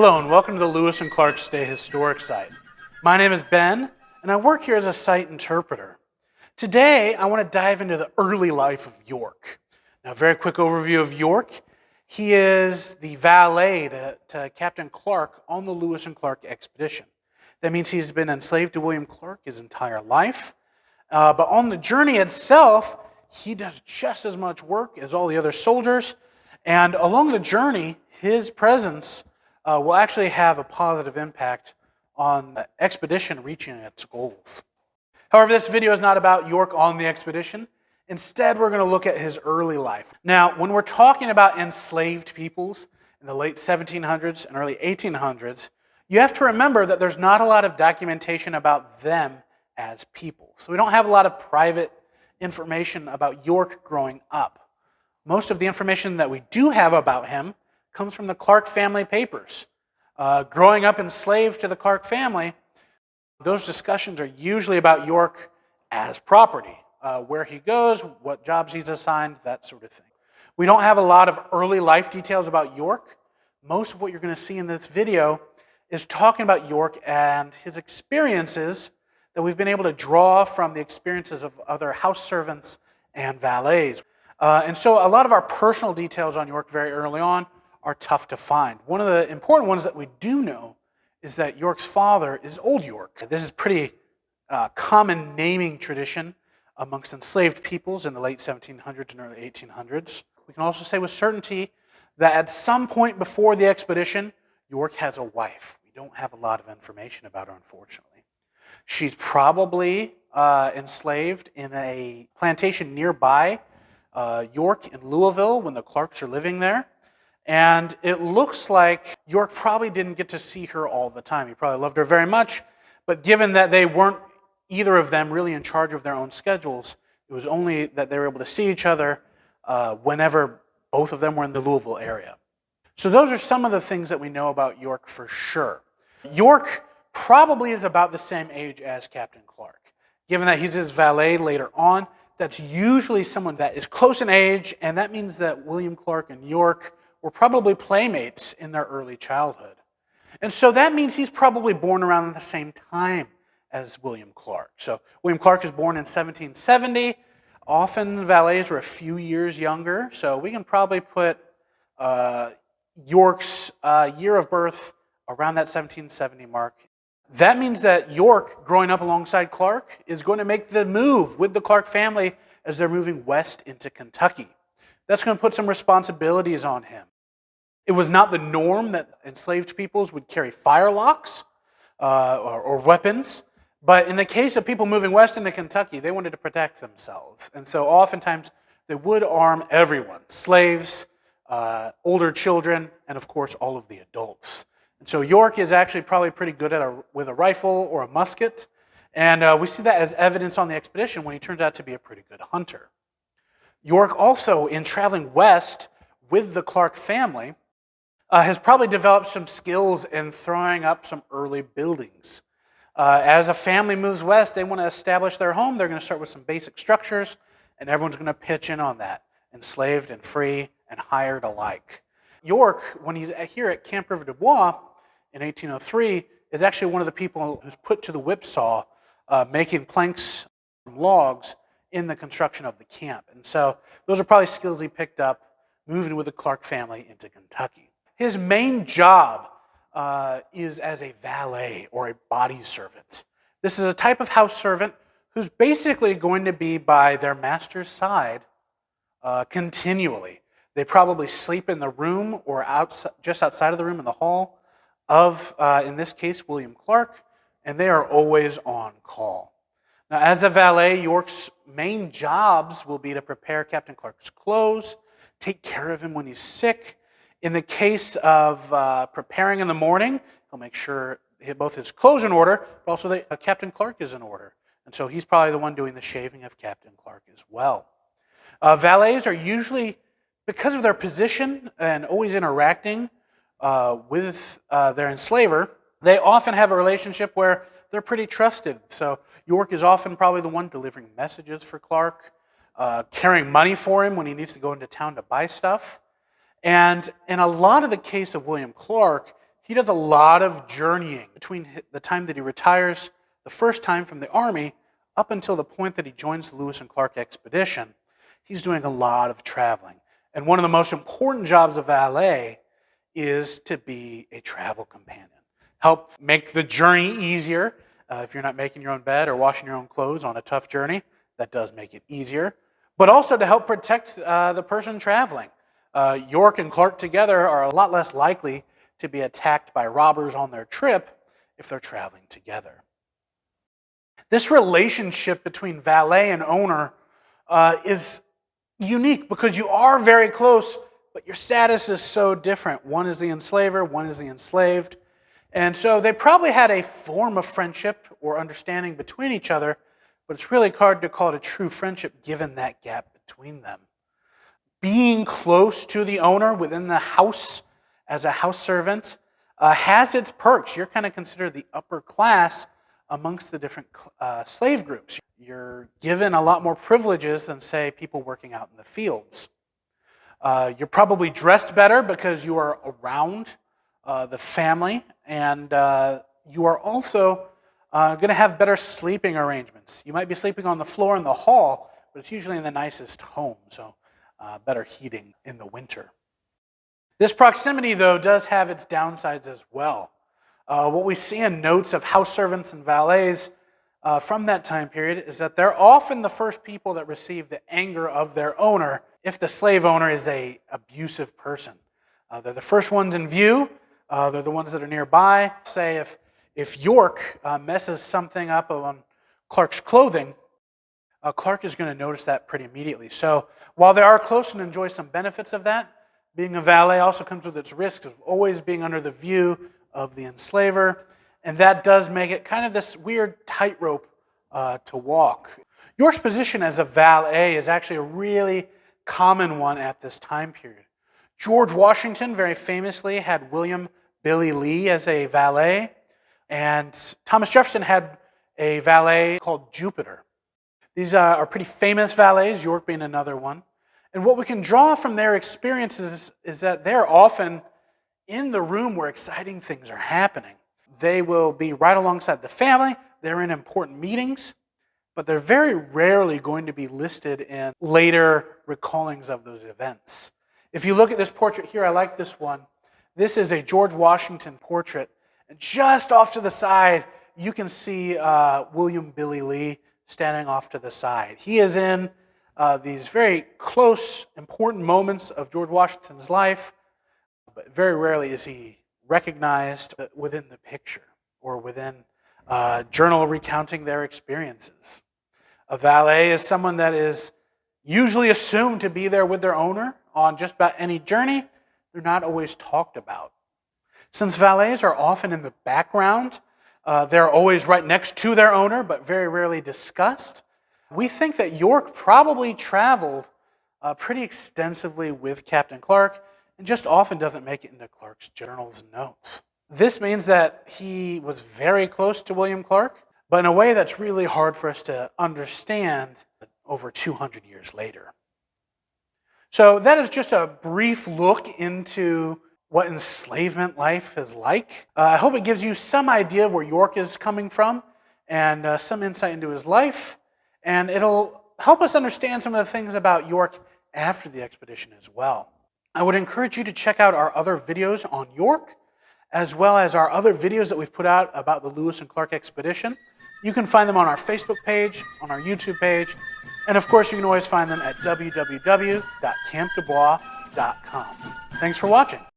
Hello and welcome to the Lewis and Clark Stay Historic Site. My name is Ben and I work here as a site interpreter. Today I want to dive into the early life of York. Now, a very quick overview of York. He is the valet to Captain Clark on the Lewis and Clark expedition. That means he's been enslaved to William Clark his entire life. But on the journey itself, he does just as much work as all the other soldiers. And along the journey, his presence will actually have a positive impact on the expedition reaching its goals. However, this video is not about York on the expedition. Instead, we're going to look at his early life. Now, when we're talking about enslaved peoples in the late 1700s and early 1800s, you have to remember that there's not a lot of documentation about them as people. So we don't have a lot of private information about York growing up. Most of the information that we do have about him comes from the Clark family papers. Growing up enslaved to the Clark family, those discussions are usually about York as property, where he goes, what jobs he's assigned, that sort of thing. We don't have a lot of early life details about York. Most of what you're going to see in this video is talking about York and his experiences that we've been able to draw from the experiences of other house servants and valets. And so a lot of our personal details on York very early on are tough to find. One of the important ones that we do know is that York's father is Old York. This is pretty common naming tradition amongst enslaved peoples in the late 1700s and early 1800s. We can also say with certainty that at some point before the expedition, York has a wife. We don't have a lot of information about her, unfortunately. She's probably enslaved in a plantation nearby York in Louisville when the Clarks are living there. And it looks like York probably didn't get to see her all the time. He probably loved her very much, but given that they weren't either of them really in charge of their own schedules, it was only that they were able to see each other whenever both of them were in the Louisville area. So those are some of the things that we know about York for sure. York probably is about the same age as Captain Clark. Given that he's his valet later on, that's usually someone that is close in age, and that means that William Clark and York were probably playmates in their early childhood. And so that means he's probably born around the same time as William Clark. So William Clark is born in 1770. Often valets were a few years younger, so we can probably put York's year of birth around that 1770 mark. That means that York, growing up alongside Clark, is going to make the move with the Clark family as they're moving west into Kentucky. That's going to put some responsibilities on him. It was not the norm that enslaved peoples would carry firelocks or weapons, but in the case of people moving west into Kentucky, they wanted to protect themselves. And so oftentimes they would arm everyone, slaves, older children, and of course all of the adults. And so York is actually probably pretty good with a rifle or a musket, and we see that as evidence on the expedition when he turns out to be a pretty good hunter. York also, in traveling west with the Clark family, has probably developed some skills in throwing up some early buildings. As a family moves west, they want to establish their home. They're going to start with some basic structures, and everyone's going to pitch in on that, enslaved and free and hired alike. York, when he's here at Camp River du Bois in 1803, is actually one of the people who's put to the whipsaw making planks from logs in the construction of the camp. And so those are probably skills he picked up moving with the Clark family into Kentucky. His main job is as a valet or a body servant. This is a type of house servant who's basically going to be by their master's side continually. They probably sleep in the room or just outside of the room in the hall of, in this case, William Clark, and they are always on call. Now, as a valet, York's main jobs will be to prepare Captain Clark's clothes, take care of him when he's sick. In the case of preparing in the morning, he'll make sure both his clothes are in order, but also that Captain Clark is in order. And so he's probably the one doing the shaving of Captain Clark as well. Valets are usually, because of their position and always interacting with their enslaver, they often have a relationship where they're pretty trusted. So York is often probably the one delivering messages for Clark, carrying money for him when he needs to go into town to buy stuff. And in a lot of the case of William Clark, He does a lot of journeying between the time that he retires the first time from the Army up until the point that he joins the Lewis and Clark expedition. He's doing a lot of traveling. And one of the most important jobs of valet is to be a travel companion. Help make the journey easier. If you're not making your own bed or washing your own clothes on a tough journey, that does make it easier. But also to help protect the person traveling. York and Clark together are a lot less likely to be attacked by robbers on their trip if they're traveling together. This relationship between valet and owner is unique because you are very close, but your status is so different. One is the enslaver, one is the enslaved. And so they probably had a form of friendship or understanding between each other, but it's really hard to call it a true friendship given that gap between them. Being close to the owner within the house as a house servant has its perks. You're kind of considered the upper class amongst the different slave groups. You're given a lot more privileges than, say, people working out in the fields. You're probably dressed better because you are around the family, and you are also going to have better sleeping arrangements. You might be sleeping on the floor in the hall, but it's usually in the nicest home, so better heating in the winter. This proximity, though, does have its downsides as well. What we see in notes of house servants and valets from that time period is that they're often the first people that receive the anger of their owner if the slave owner is an abusive person. They're the first ones in view. They're the ones that are nearby. Say if York messes something up on Clark's clothing, Clark is going to notice that pretty immediately. So while they are close and enjoy some benefits of that, being a valet also comes with its risks of always being under the view of the enslaver, and that does make it kind of this weird tightrope to walk. York's position as a valet is actually a really common one at this time period. George Washington very famously had William Billy Lee as a valet, and Thomas Jefferson had a valet called Jupiter. These are pretty famous valets, York being another one. And what we can draw from their experiences is that they're often in the room where exciting things are happening. They will be right alongside the family, they're in important meetings, but they're very rarely going to be listed in later recallings of those events. If you look at this portrait here, I like this one. This is a George Washington portrait, and just off to the side, you can see William Billy Lee standing off to the side. He is in these very close, important moments of George Washington's life, but very rarely is he recognized within the picture or within a journal recounting their experiences. A valet is someone that is usually assumed to be there with their owner on just about any journey. They're not always talked about. Since valets are often in the background, they're always right next to their owner, but very rarely discussed. We think that York probably traveled pretty extensively with Captain Clark and just often doesn't make it into Clark's journals and notes. This means that he was very close to William Clark, but in a way that's really hard for us to understand over 200 years later. So that is just a brief look into what enslavement life is like. I hope it gives you some idea of where York is coming from and some insight into his life. And it'll help us understand some of the things about York after the expedition as well. I would encourage you to check out our other videos on York, as well as our other videos that we've put out about the Lewis and Clark expedition. You can find them on our Facebook page, on our YouTube page, and of course you can always find them at www.campdebois.com. Thanks for watching.